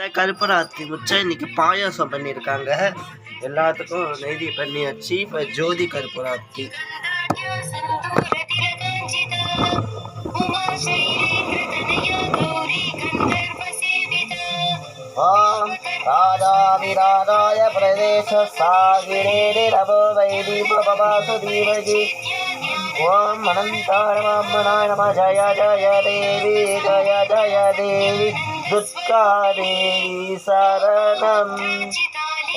கருப்பராத்தி முச்சா இன்னைக்கு பாயாசம் பண்ணியிருக்காங்க. எல்லாத்துக்கும் நெய்தி பண்ணியாச்சு. இப்போ ஜோதி கருப்பராத்தி. ஓம் ராஜாவிராஜாய பிரதேச சாகிரே ரபோ வைதீபவாசு தீமகி. ஓம் அனந்தாய நம ஜய ஜய தேவி ஜய ஜய தேவி துர்கா தேவி சரணம்.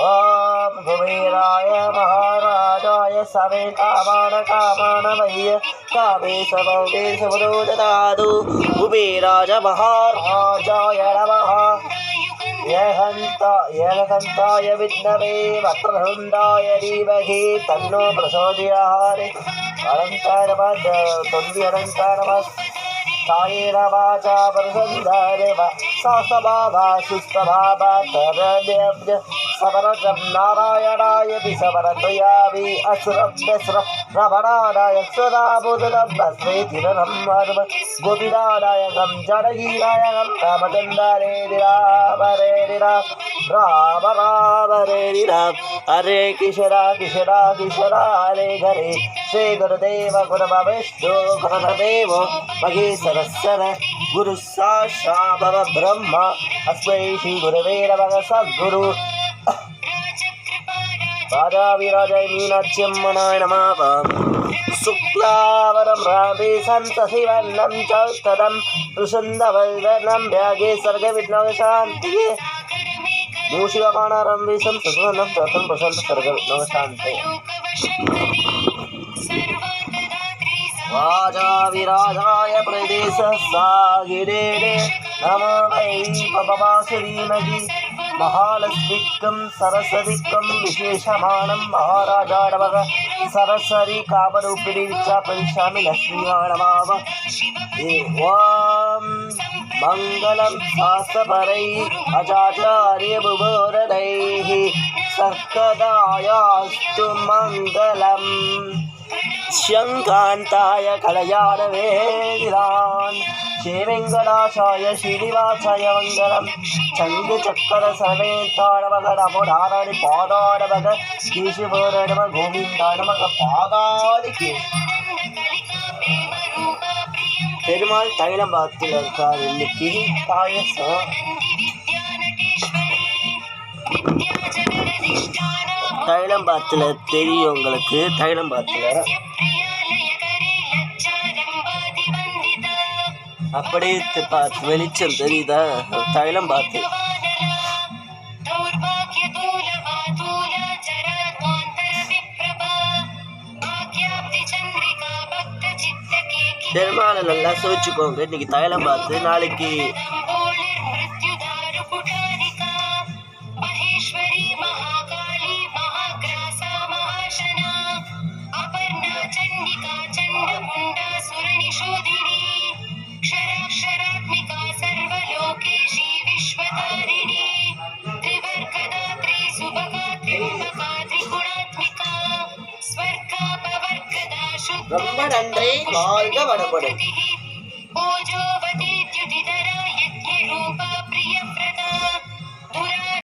ஓம் குபேராய மகாராஜாய சவே காமான வைய காமே சவே சமுதோதாது குபேராஜ மகாராஜாய நமः. ஏகந்தாய வித்மவே வக்ரதுண்டாய தீமஹி தன்னோ பிரசோதயாத். அனந்தாய நமः தொந்தி அனந்தாய நமः. காயேன வாசா பிரசந்தாரேவ சாசபாவா சுஸ்தபாவா தரதேவ்ய சவரஜம் நாராயணாய விசவரத்வயாவி அசுரம் வெஸ்ர ரவணாய சுராபுதரம் பஸ்வேதிரம் வர்ம கோபிநாராயணம் ஜடகீராயணம் ராமச்சந்திரே ராமரேரிராம் ராம ராமரேரிராம். ஹரே கிருஷ்ணா கிருஷ்ணா கிருஷ்ணா ஹரே ஹரே. ஸ்ரீ குருதேவ குருபவிஷ்ணு குருதேவ மகேஸ்வர குரு சாட்சாத் பிரம்ம அஸ்மை ஸ்ரீ குருவே நமः. சத்குரு ராஜாவிராஜாய மீனாட்சியம்மனாய நமः. சுக்லாவரம் ராமே சந்தசிவன்னம் சௌஸ்ததம் பிரசந்தவல்தனம் வியாகே சர்க விக்னவசாந்தியே மூஷிகபாணாரம் வீசம் சுசுவனம் தத்தம் பிரசந்த சர்க விக்னவசாந்தே. ராஜாவிராஜாய பிரதேச சாகிரே நமோ வைபவாசு தீமகி. மகாலக்ஷ்மிக்கம் சரஸ்வதிக்கம் விசேஷமானம் மகாராஜா நமக. சரஸ்வதி காமரூபிணி விச்சா பரிஷாமி லக்ஷ்மியா நமः. ஓம் மங்களம் சாஸ்திரபரை அஜாச்சாரிய புபோரதைः சர்க்கதாயாஸ்து மங்களம். ஷங்காந்தாய கலயாடவேதிரான் ஸ்ரீவெங்கடாசாய ஸ்ரீனிவாசாய மங்களம். சங்கு சக்கர சமேதானமக நமோ நாராயணி பாதானமக கேசவோரணம கோவிந்தானமக பாதாதிக்கு. பெருமாள் தைலம்பாத்தில் இருக்கார். இன்னைக்கு பாயசம் தைலம்பாத்தில் தெரியும் உங்களுக்கு. தைலம்பாத்தில் அப்படியே வெளிச்சம் தெரியுதா? தைலம்பாத்து பெருமாளை நல்லா சோச்சுக்கோங்க. இன்னைக்கு தைலம்பாத்து. நாளைக்கு ரொம்ப நன்றி. வாழ்க வளமுடன்.